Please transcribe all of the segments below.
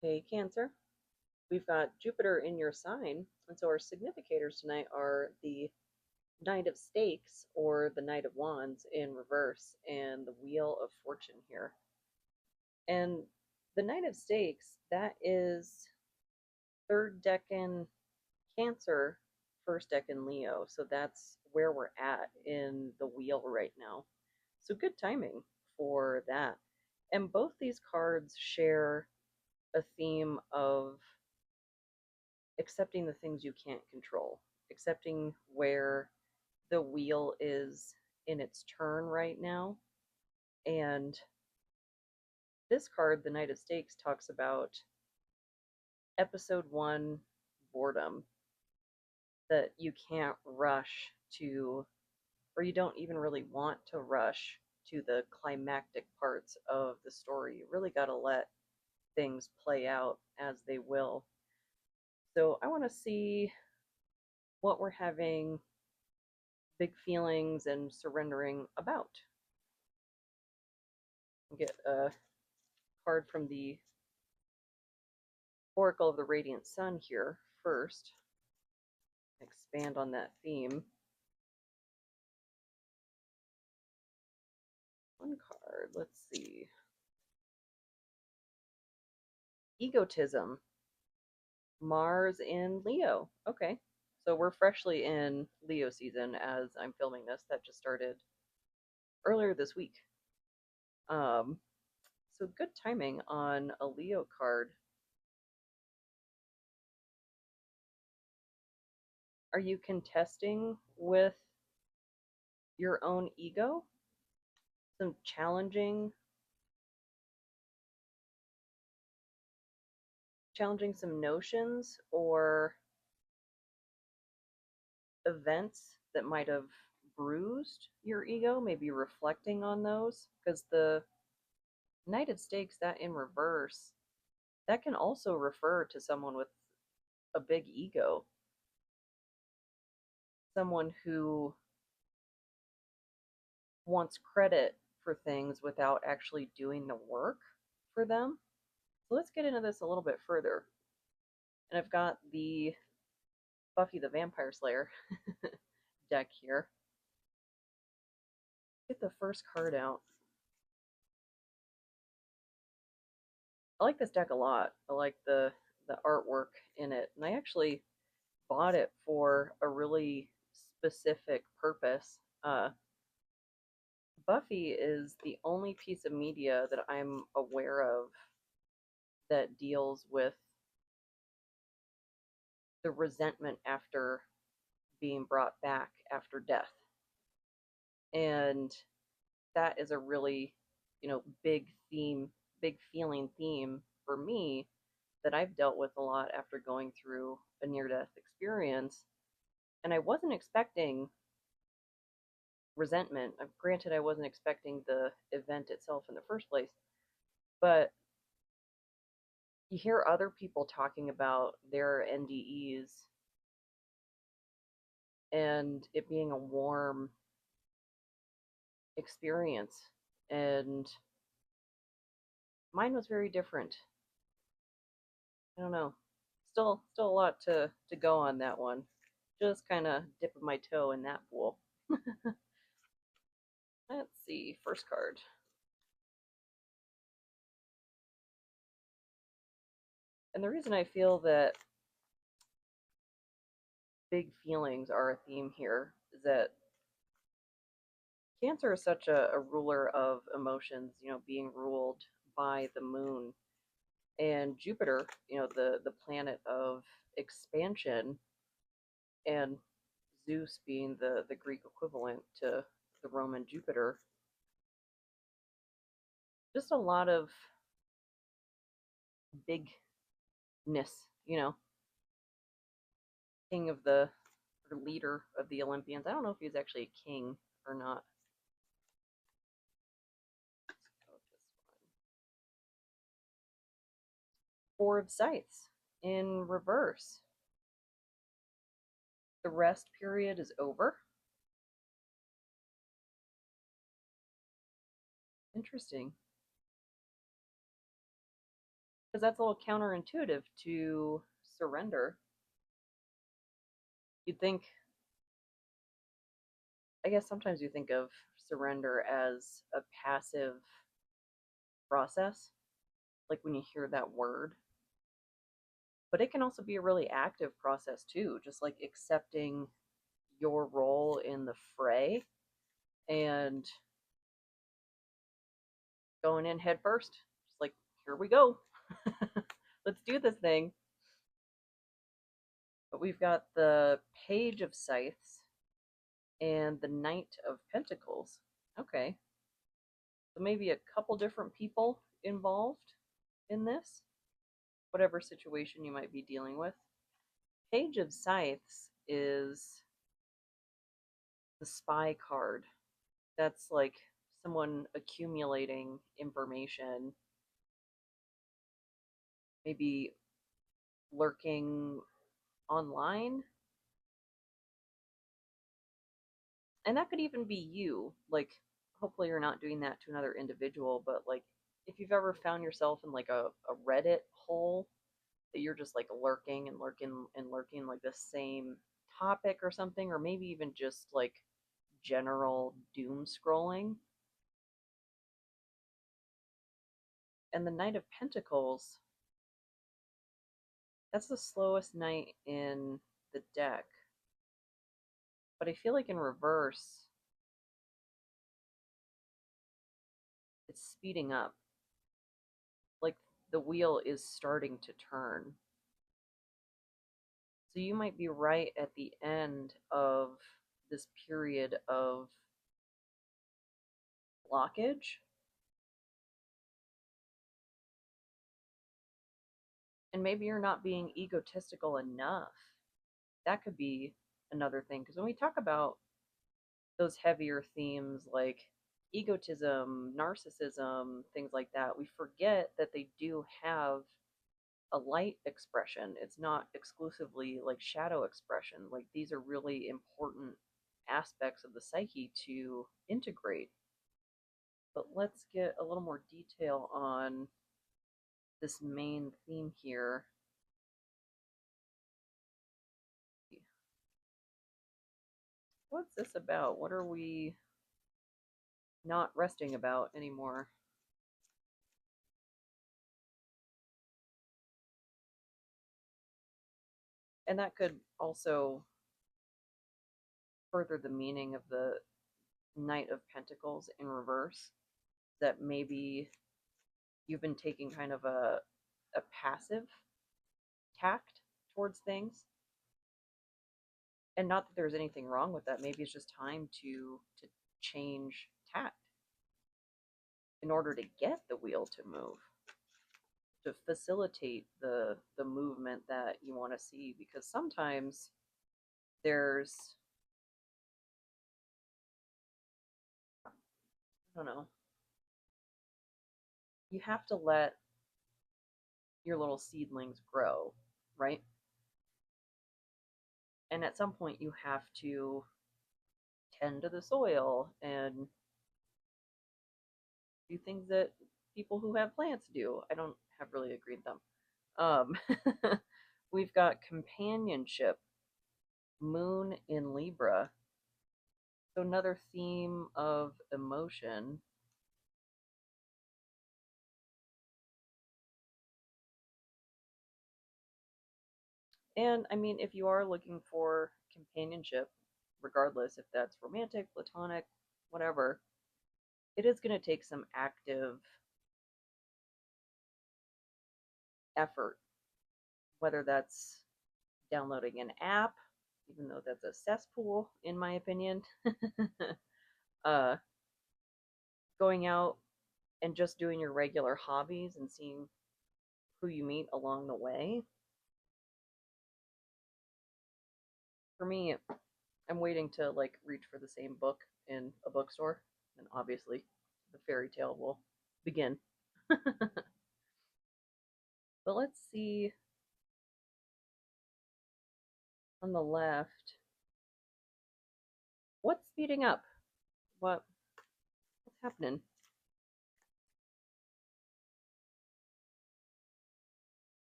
Hey, Cancer. We've got Jupiter in your sign, and so our significators tonight are the Knight of Stakes or the Knight of Wands in reverse and the Wheel of Fortune here. And the Knight of Stakes, that is third decan Cancer, first decan Leo. So that's where we're at in the wheel right now. So good timing for that. And both these cards share a theme of accepting the things you can't control, accepting where the wheel is in its turn right now. And this card, the Knight of Stakes, talks about episode one boredom, that you can't rush to, or you don't even really want to rush to the climactic parts of the story. You really got to let things play out as they will. So I want to see what we're having big feelings and surrendering about. Get a card from the Oracle of the Radiant Sun here first. Expand on that theme. One card, let's see. Egotism. Mars in Leo. Okay. So we're freshly in Leo season as I'm filming this. That just started earlier this week. Um, so good timing on a Leo card. Are you contesting with your own ego? Some challenging some notions or events that might have bruised your ego, maybe reflecting on those, because the Knight of Stakes, that in reverse, that can also refer to someone with a big ego, someone who wants credit for things without actually doing the work for them. So let's get into this a little bit further. And I've got the Buffy the Vampire Slayer deck here. Get the first card out. I like this deck a lot. I like the artwork in it, and I actually bought it for a really specific purpose. Buffy is the only piece of media that I'm aware of that deals with the resentment after being brought back after death. And that is a really, big theme, big feeling theme for me that I've dealt with a lot after going through a near death experience. And I wasn't expecting resentment. Granted, I wasn't expecting the event itself in the first place, but you hear other people talking about their NDEs and it being a warm experience. And mine was very different. I don't know. Still a lot to go on that one. Just kind of dipping my toe in that pool. Let's see, first card. And the reason I feel that big feelings are a theme here is that Cancer is such a ruler of emotions, being ruled by the moon. And Jupiter, the planet of expansion, and Zeus being the Greek equivalent to the Roman Jupiter. Just a lot of bigness, king of the, or leader of the Olympians. I don't know if he was actually a king or not. Four of Scythes in reverse. The rest period is over. Interesting. because that's a little counterintuitive to surrender. You'd think, I guess sometimes you think of surrender as a passive process, like when you hear that word, but it can also be a really active process too, just like accepting your role in the fray and going in head first. Just like, here we go. Let's do this thing. But we've got the Page of Scythes and the Knight of Pentacles. Okay. So maybe a couple different people involved in this, whatever situation you might be dealing with. Page of Scythes is the spy card. That's like someone accumulating information, maybe lurking online. And that could even be you. Like, hopefully, you're not doing that to another individual, but like, if you've ever found yourself in like a Reddit hole that you're just like lurking and lurking and lurking, like the same topic or something, or maybe even just like general doom scrolling. And the Knight of Pentacles, that's the slowest knight in the deck. But I feel like in reverse, it's speeding up. Like the wheel is starting to turn. So you might be right at the end of this period of blockage. And maybe you're not being egotistical enough. That could be another thing. Because when we talk about those heavier themes like egotism, narcissism, things like that, we forget that they do have a light expression. It's not exclusively like shadow expression. Like these are really important aspects of the psyche to integrate. But let's get a little more detail on this main theme here. What's this about? What are we not resting about anymore? And that could also further the meaning of the Knight of Pentacles in reverse, that maybe you've been taking kind of a passive tact towards things. And not that there's anything wrong with that. Maybe it's just time to change tact in order to get the wheel to move, to facilitate the movement that you want to see. Because sometimes there's, I don't know, you have to let your little seedlings grow, right? And at some point you have to tend to the soil and do things that people who have plants do. I don't have really a green thumb. We've got companionship, moon in Libra. So another theme of emotion. And I mean, if you are looking for companionship, regardless if that's romantic, platonic, whatever, it is going to take some active effort, whether that's downloading an app, even though that's a cesspool, in my opinion, uh, going out and just doing your regular hobbies and seeing who you meet along the way. For me, I'm waiting to like reach for the same book in a bookstore, and obviously the fairy tale will begin. But let's see on the left. What's speeding up? What's happening?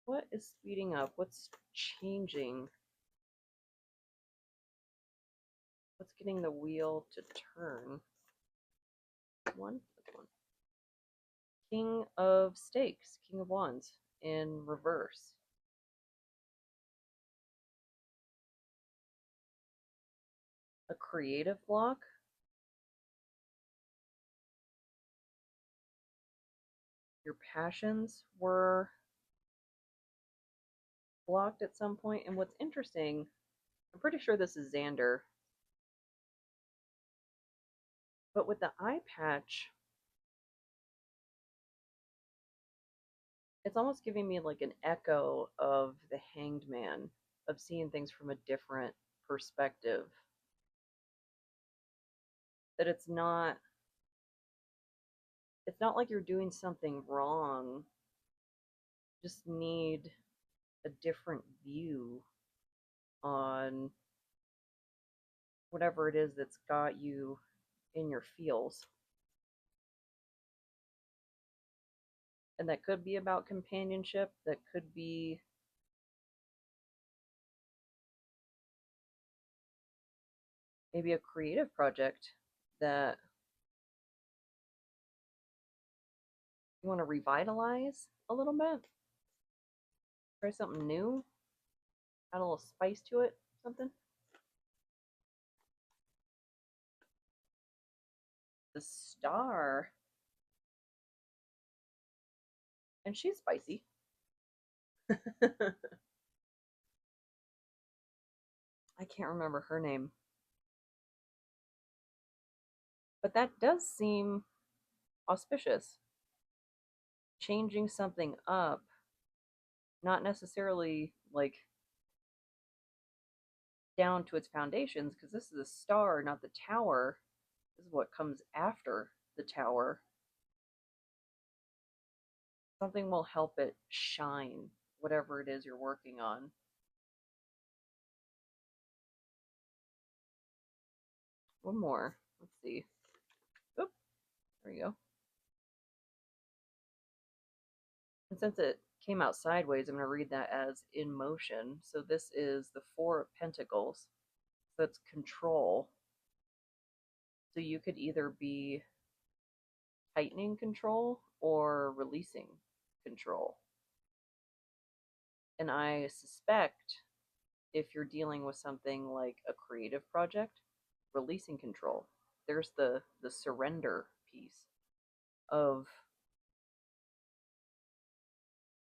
What is speeding up? What's changing? What's getting the wheel to turn? One? That's one. King of Stakes, King of Wands in reverse. A creative block. Your passions were blocked at some point. And what's interesting, I'm pretty sure this is Xander, but with the eye patch, it's almost giving me like an echo of the Hanged Man, of seeing things from a different perspective. That it's not like you're doing something wrong. You just need a different view on whatever it is that's got you in your feels. And that could be about companionship, that could be maybe a creative project that you want to revitalize a little bit, try something new, add a little spice to it, something. The Star, and she's spicy. I can't remember her name, but that does seem auspicious. Changing something up, not necessarily like down to its foundations, because this is a star, not the tower. This is what comes after the tower. Something will help it shine, whatever it is you're working on. One more. Let's see. Oop, there we go. And since it came out sideways, I'm going to read that as in motion. So this is the Four of Pentacles. So that's control. So you could either be tightening control or releasing control. And I suspect if you're dealing with something like a creative project, releasing control. There's the surrender piece of,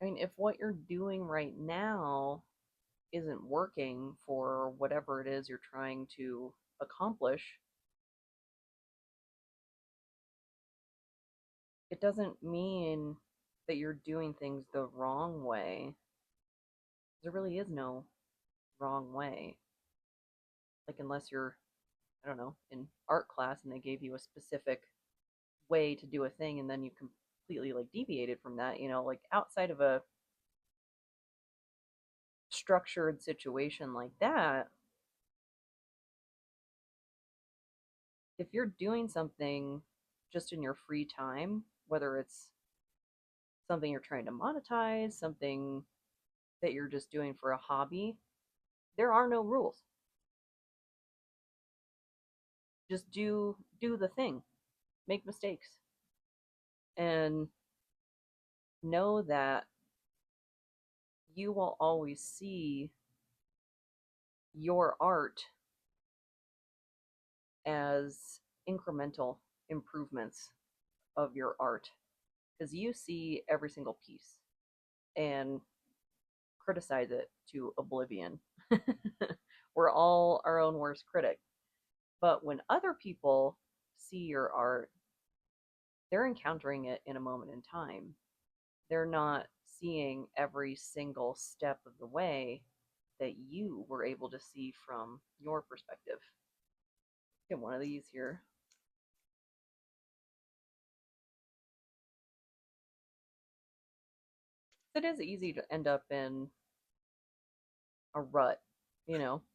I mean, if what you're doing right now isn't working for whatever it is you're trying to accomplish, it doesn't mean that you're doing things the wrong way. There really is no wrong way. Like, unless you're, I don't know, in art class and they gave you a specific way to do a thing and then you completely like deviated from that, like outside of a structured situation like that, if you're doing something just in your free time, whether it's something you're trying to monetize, something that you're just doing for a hobby, there are no rules. Just do the thing. Make mistakes. And know that you will always see your art as incremental improvements of your art, because you see every single piece and criticize it to oblivion. We're all our own worst critic. But when other people see your art, they're encountering it in a moment in time. They're not seeing every single step of the way that you were able to see from your perspective. Get one of these here. It is easy to end up in a rut,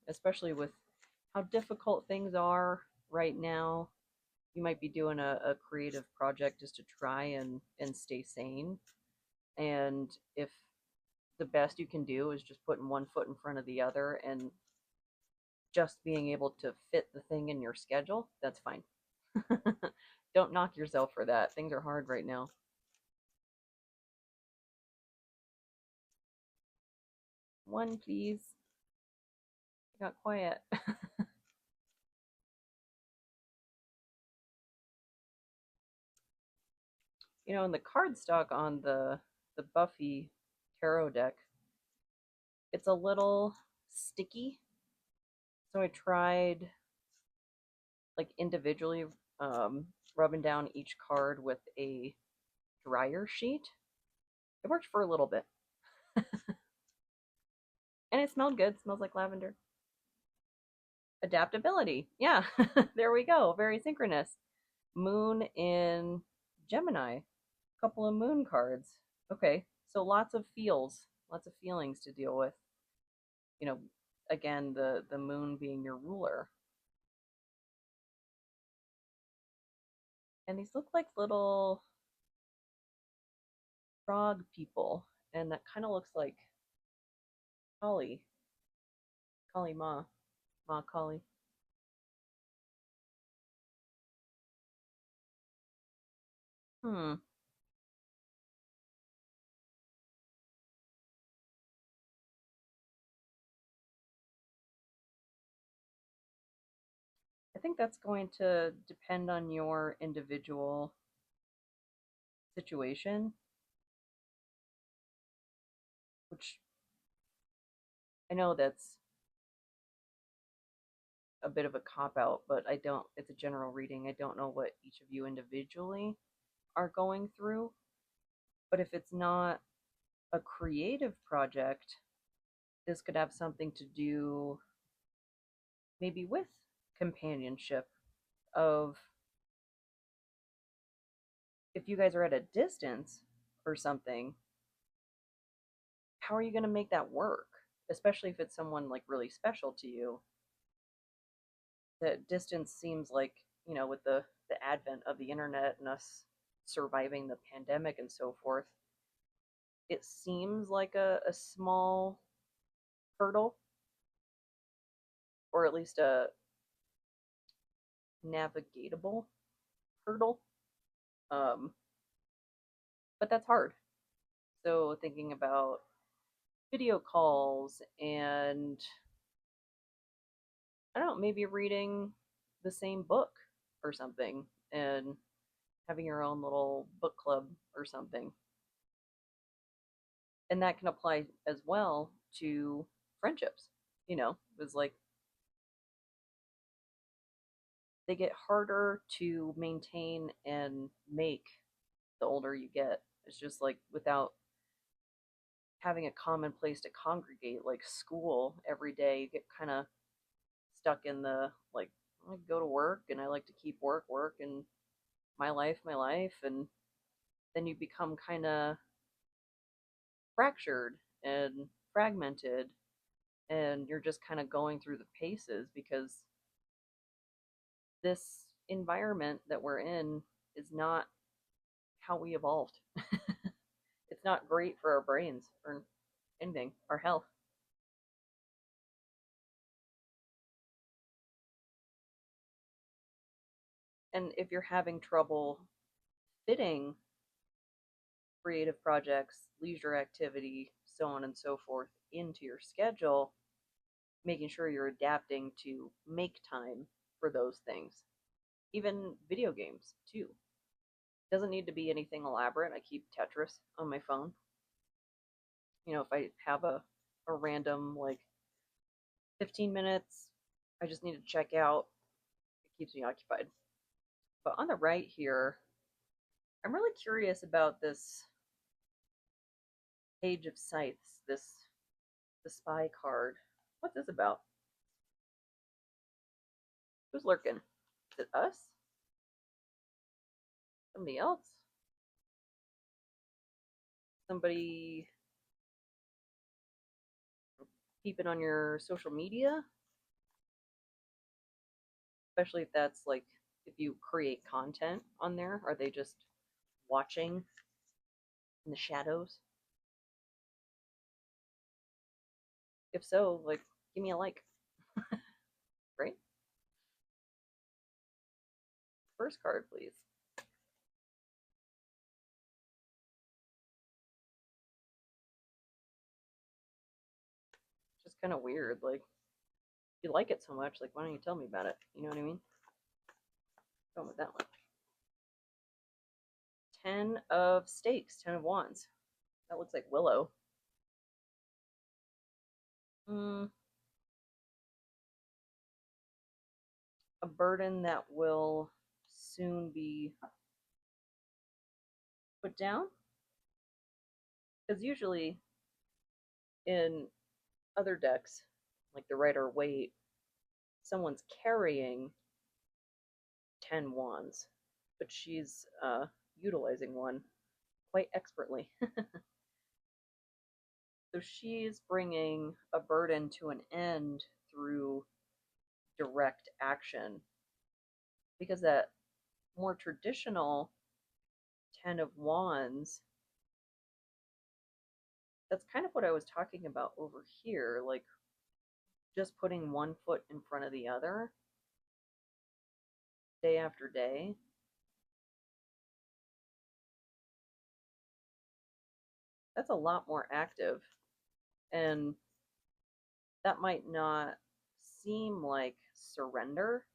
especially with how difficult things are right now. You might be doing a creative project just to try and stay sane. And if the best you can do is just putting one foot in front of the other and just being able to fit the thing in your schedule, that's fine. Don't knock yourself for that. Things are hard right now. One, please. I got quiet. In the cardstock on the Buffy tarot deck, it's a little sticky. So I tried like individually um, rubbing down each card with a dryer sheet. It worked for a little bit. And it smelled good. It smells like lavender. Adaptability. Yeah, there we go. Very synchronous. Moon in Gemini. Couple of moon cards. Okay, so lots of feels, lots of feelings to deal with. You know, again, the moon being your ruler. And these look like little frog people, and that kind of looks like Kali, Kali Ma, Ma Kali. Hmm. I think that's going to depend on your individual situation, which I know that's a bit of a cop out, but I don't, it's a general reading. I don't know what each of you individually are going through. But if it's not a creative project, this could have something to do maybe with companionship of if you guys are at a distance or something, how are you going to make that work? Especially if it's someone like really special to you. That distance seems like, with the advent of the internet and us surviving the pandemic and so forth, it seems like a small hurdle, or at least a navigatable hurdle. Um, but that's hard. So thinking about video calls and I don't know, maybe reading the same book or something and having your own little book club or something. And that can apply as well to friendships. It's like they get harder to maintain and make the older you get. It's just like without having a common place to congregate, like school every day, you get kind of stuck in the like, I go to work and I like to keep work, and my life. And then you become kind of fractured and fragmented, and you're just kind of going through the paces because this environment that we're in is not how we evolved. It's not great for our brains or anything, our health. And if you're having trouble fitting creative projects, leisure activity, so on and so forth into your schedule, making sure you're adapting to make time for those things. Even video games, too. Doesn't need to be anything elaborate. I keep Tetris on my phone. If I have a random, like, 15 minutes, I just need to check out, it keeps me occupied. But on the right here, I'm really curious about this Page of Scythes, the spy card. What's this about? Who's lurking? Is it us? Somebody else? Somebody peeping on your social media? Especially if that's like, if you create content on there, are they just watching in the shadows? If so, like, give me a like, right? First card, please. Just kind of weird. Like, if you like it so much, like, why don't you tell me about it? You know what I mean? Going with that one. 10 of stakes, 10 of wands. That looks like Willow. Mm, a burden that will soon be put down. Because usually in other decks, like the Rider Waite, someone's carrying 10 wands, but she's utilizing one quite expertly. So she's bringing a burden to an end through direct action. Because that more traditional 10 of wands, that's kind of what I was talking about over here. Like, just putting one foot in front of the other day after day. That's a lot more active. And that might not seem like surrender,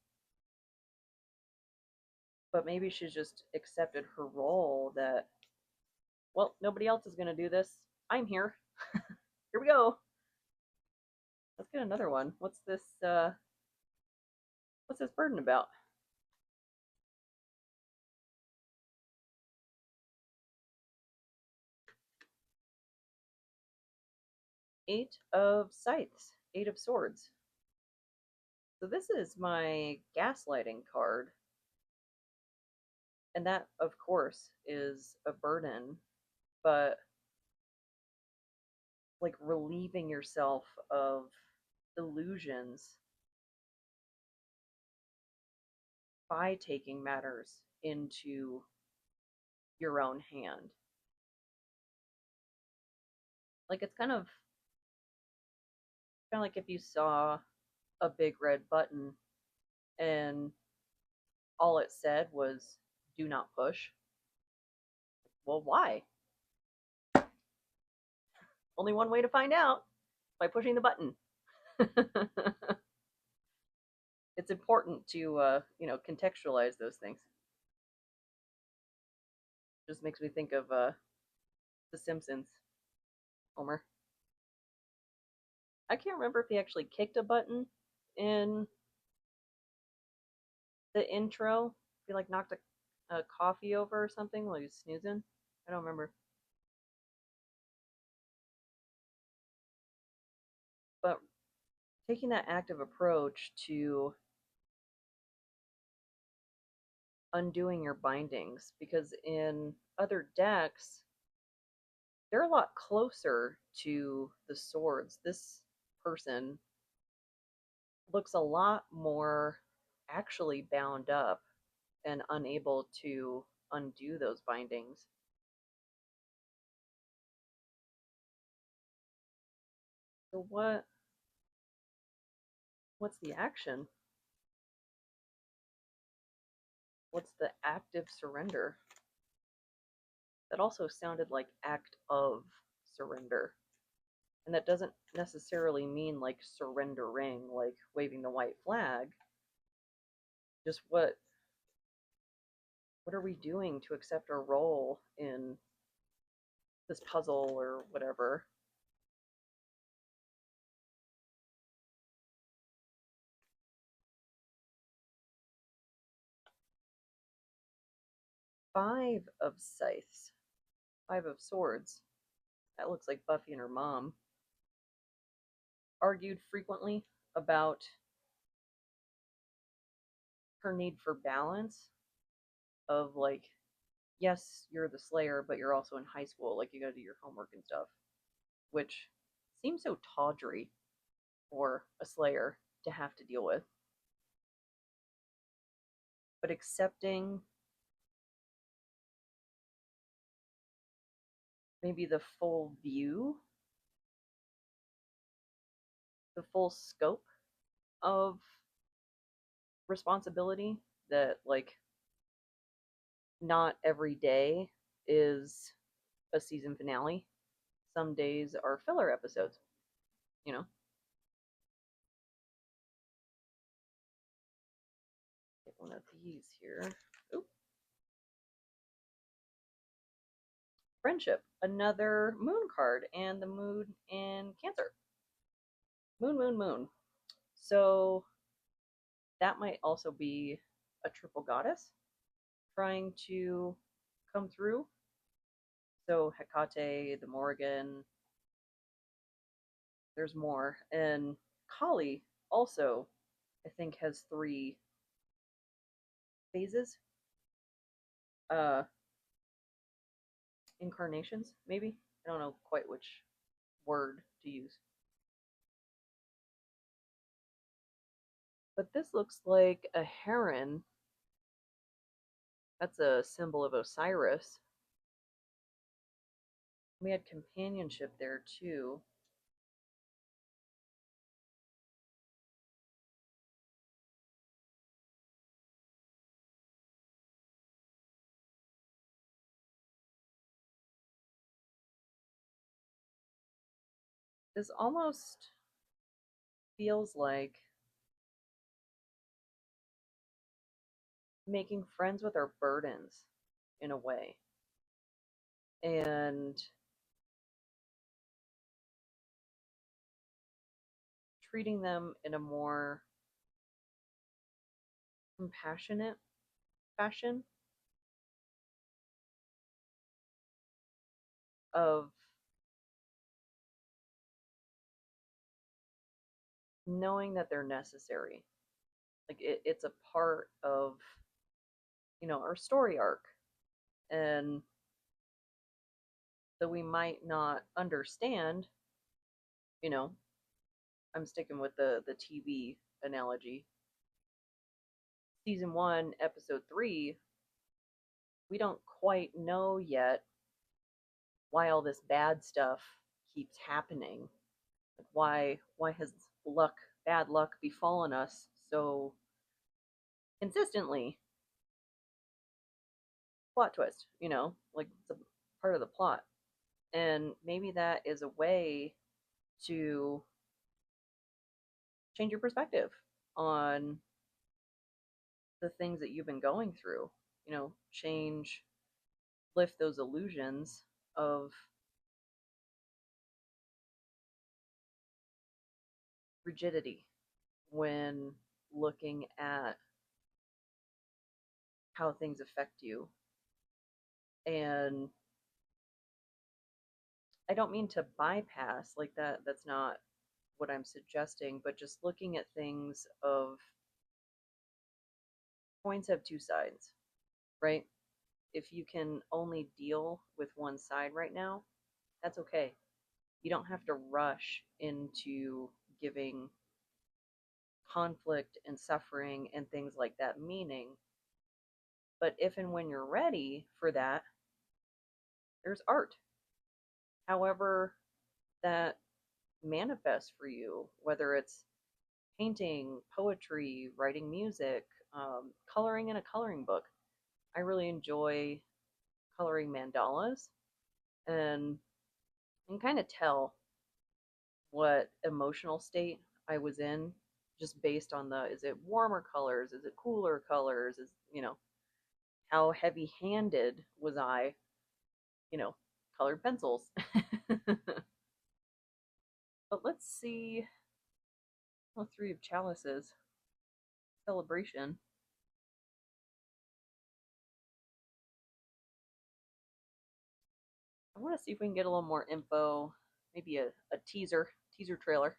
but maybe she's just accepted her role that, well, nobody else is going to do this. I'm here. Here we go. Let's get another one. What's this burden about? Eight of scythes, 8 of swords. So this is my gaslighting card. And that, of course, is a burden, but like relieving yourself of illusions by taking matters into your own hand. Like, it's kind of like if you saw a big red button and all it said was do not push. Well, why? Only one way to find out, by pushing the button. It's important to contextualize those things. Just makes me think of The Simpsons. Homer. I can't remember if he actually kicked a button in the intro. He like knocked a coffee over or something while he was snoozing. I don't remember. But taking that active approach to undoing your bindings, because in other decks, they're a lot closer to the swords. This person looks a lot more actually bound up and unable to undo those bindings. So what's the action? What's the active surrender? That also sounded like act of surrender. And that doesn't necessarily mean like surrendering, like waving the white flag. Just what are we doing to accept our role in this puzzle or whatever? Five of scythes, 5 of swords. That looks like Buffy and her mom. Argued frequently about her need for balance of like, yes, you're the slayer, but you're also in high school, like you gotta do your homework and stuff, which seems so tawdry for a slayer to have to deal with. But accepting maybe the full view the full scope of responsibility, that like not every day is a season finale. Some days are filler episodes, you know? Get one of these here. Oop. Friendship, another moon card, and the moon in Cancer. Moon, moon, moon. So that might also be a triple goddess trying to come through. So Hecate, the Morrigan, there's more. And Kali also, I think, has three phases, uh, incarnations, maybe. I don't know quite which word to use. But this looks like a heron. That's a symbol of Osiris. We had companionship there too. This almost feels like making friends with our burdens in a way, and treating them in a more compassionate fashion of knowing that they're necessary. Like it's a part of, our story arc, and that we might not understand. You know, I'm sticking with the TV analogy. Season 1, episode 3, we don't quite know yet why all this bad stuff keeps happening. Like why has bad luck befallen us so consistently? Plot twist, like it's a part of the plot. And maybe that is a way to change your perspective on the things that you've been going through. Change, lift those illusions of rigidity when looking at how things affect you. And I don't mean to bypass like that. That's not what I'm suggesting, but just looking at things of coins have two sides, right? If you can only deal with one side right now, that's okay. You don't have to rush into giving conflict and suffering and things like that meaning. But if and when you're ready for that, there's art. However, that manifests for you, whether it's painting, poetry, writing music, coloring in a coloring book. I really enjoy coloring mandalas, and you can kind of tell what emotional state I was in just based on is it warmer colors, is it cooler colors, how heavy handed was I, you know, colored pencils. But let's see. Oh, Three of Chalices. Celebration. I want to see if we can get a little more info, maybe a teaser trailer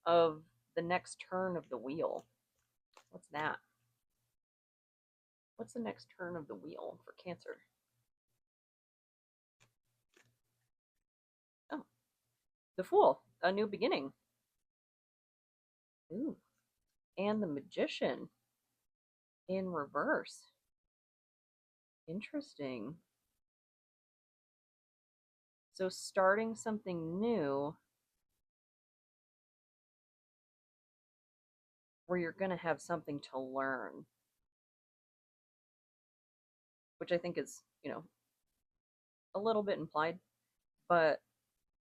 of the next turn of the wheel. What's that? What's the next turn of the wheel for Cancer? Oh, the Fool, a new beginning. Ooh, and the Magician in reverse. Interesting. So starting something new where you're going to have something to learn, which I think is, a little bit implied, but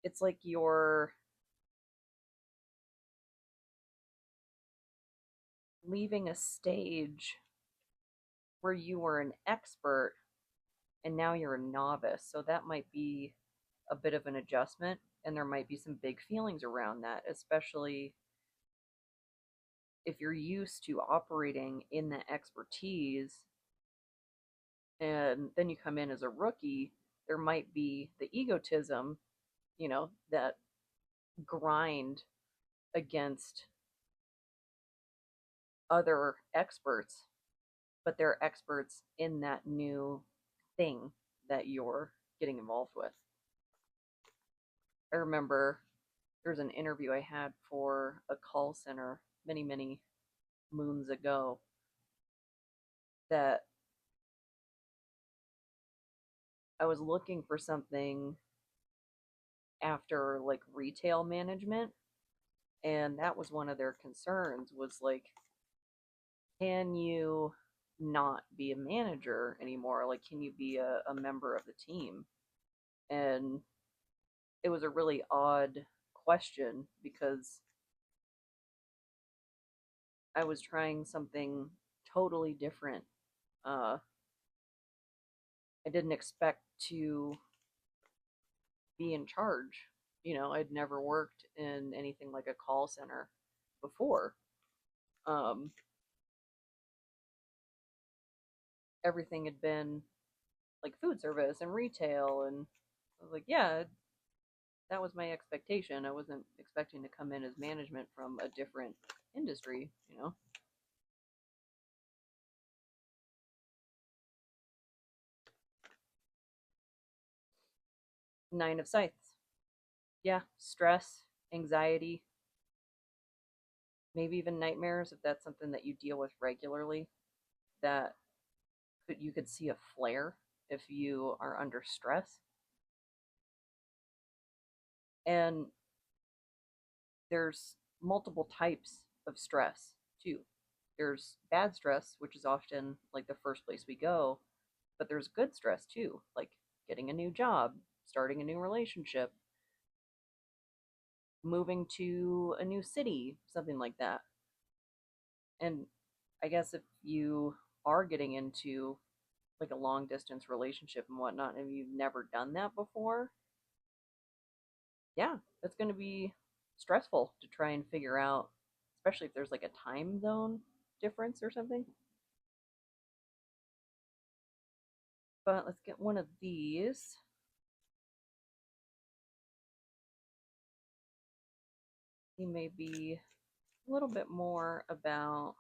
it's like you're leaving a stage where you were an expert and now you're a novice. So that might be a bit of an adjustment, and there might be some big feelings around that, especially if you're used to operating in that expertise and then you come in as a rookie. There might be the egotism, that grind against other experts, but they're experts in that new thing that you're getting involved with. I remember there's an interview I had for a call center many, many moons ago that I was looking for something after like retail management, and that was one of their concerns was like, can you not be a manager anymore? Like, can you be a member of the team? And it was a really odd question because I was trying something totally different. I didn't expect to be in charge. I'd never worked in anything like a call center before. Um, Everything had been like food service and retail, and I was like, yeah, that was my expectation. I wasn't expecting to come in as management from a different industry. Nine of Scythes. Yeah, stress, anxiety, maybe even nightmares if that's something that you deal with regularly. That you could see a flare if you are under stress. And there's multiple types of stress too. There's bad stress, which is often like the first place we go, but there's good stress too, like getting a new job, starting a new relationship, moving to a new city, something like that. And I guess if you are getting into like a long distance relationship and whatnot, and you've never done that before, yeah, that's going to be stressful to try and figure out, especially if there's like a time zone difference or something. But let's get one of these. He may be a little bit more about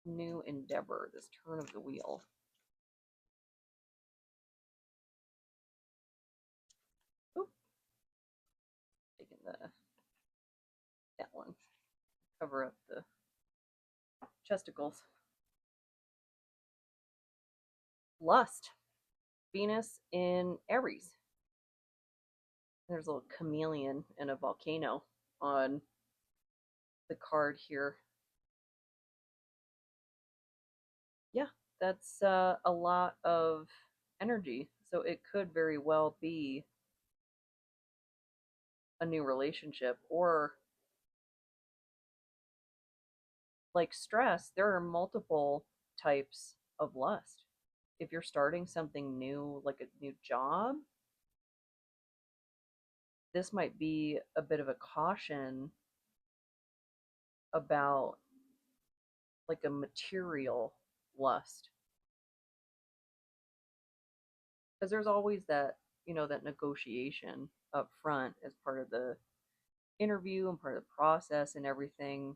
new endeavor, this turn of the wheel. Oop, taking that one. Cover up the chesticles. Lust. Venus in Aries. There's a little chameleon and a volcano on the card here. Yeah, that's a lot of energy. So it could very well be a new relationship, or like stress. There are multiple types of lust. If you're starting something new, like a new job, this might be a bit of a caution about like a material lust, because there's always that negotiation up front as part of the interview and part of the process and everything.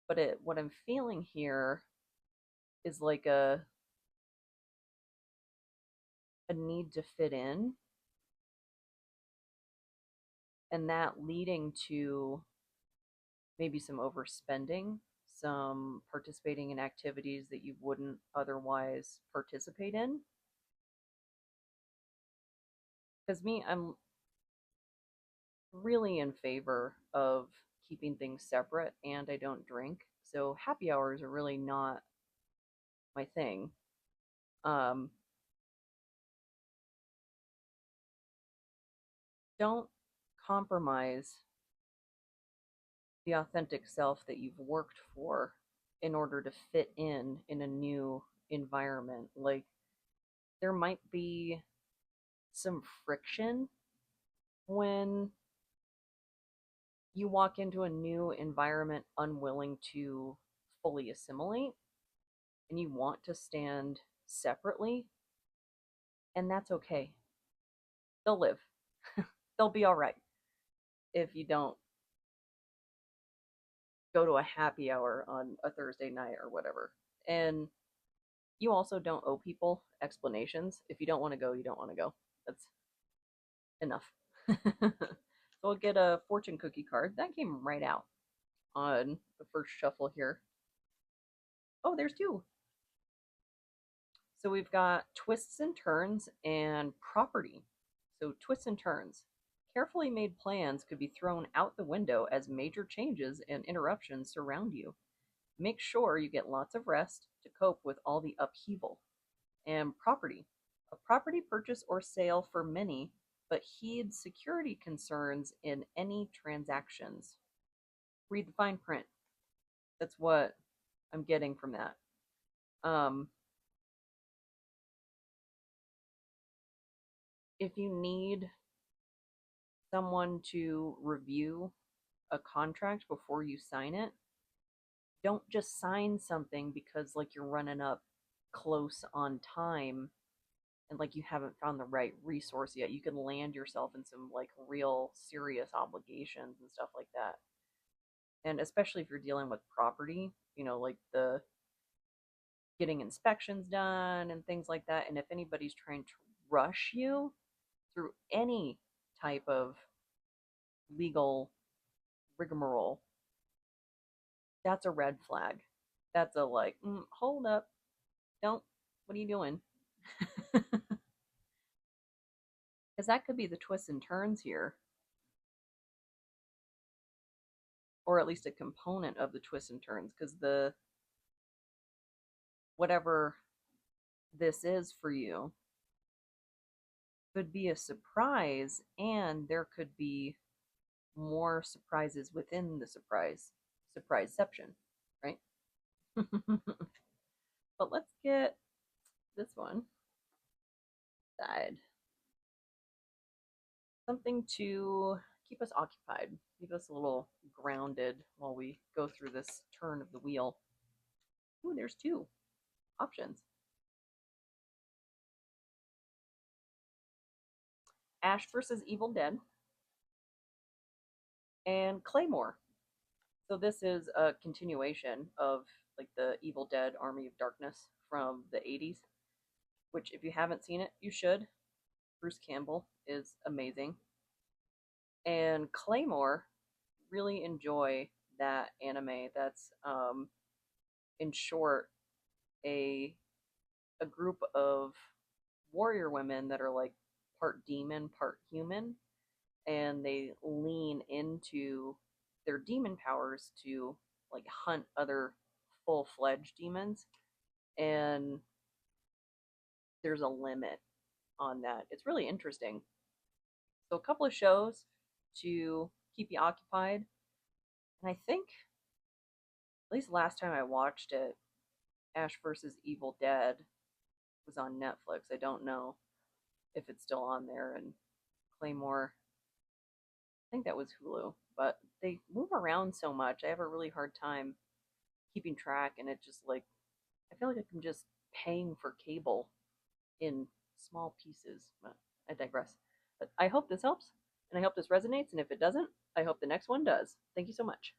But what I'm feeling here is like a need to fit in, and that leading to maybe some overspending, some participating in activities that you wouldn't otherwise participate in. Because me, I'm really in favor of keeping things separate and I don't drink. So happy hours are really not my thing. Um, don't compromise the authentic self that you've worked for in order to fit in a new environment. Like, there might be some friction when you walk into a new environment unwilling to fully assimilate and you want to stand separately, and that's okay. They'll live. They'll be all right if you don't go to a happy hour on a Thursday night or whatever. And you also don't owe people explanations. If you don't want to go, you don't want to go. That's enough. So we'll get a fortune cookie card. That came right out on the first shuffle here. Oh, there's two. So we've got twists and turns and property. So twists and turns. Carefully made plans could be thrown out the window as major changes and interruptions surround you. Make sure you get lots of rest to cope with all the upheaval. And property. A property purchase or sale for many, but heed security concerns in any transactions. Read the fine print. That's what I'm getting from that. Um, if you need someone to review a contract before you sign it, don't just sign something because like you're running up close on time and like you haven't found the right resource yet. You can land yourself in some like real serious obligations and stuff like that. And especially if you're dealing with property, like the getting inspections done and things like that. And if anybody's trying to rush you through any type of legal rigmarole, that's a red flag. That's a like, hold up, don't, what are you doing? Because that could be the twists and turns here, or at least a component of the twists and turns. Because the whatever this is for you could be a surprise, and there could be more surprises within the surpriseception, right? But let's get this one side. Something to keep us occupied, keep us a little grounded while we go through this turn of the wheel. Ooh, there's two options. Ash versus Evil Dead and Claymore. So this is a continuation of like the Evil Dead Army of Darkness from the 80s, which if you haven't seen it, you should. Bruce Campbell is amazing. And Claymore, really enjoy that anime. That's in short a group of warrior women that are like part demon, part human, and they lean into their demon powers to like hunt other full-fledged demons, and there's a limit on that. It's really interesting. So a couple of shows to keep you occupied, and I think at least last time I watched it, Ash versus Evil Dead was on Netflix. I don't know if it's still on there. And Claymore, I think that was Hulu, but they move around so much. I have a really hard time keeping track, and it just like I feel like I'm just paying for cable in small pieces. But I digress. But I hope this helps, and I hope this resonates. And if it doesn't, I hope the next one does. Thank you so much.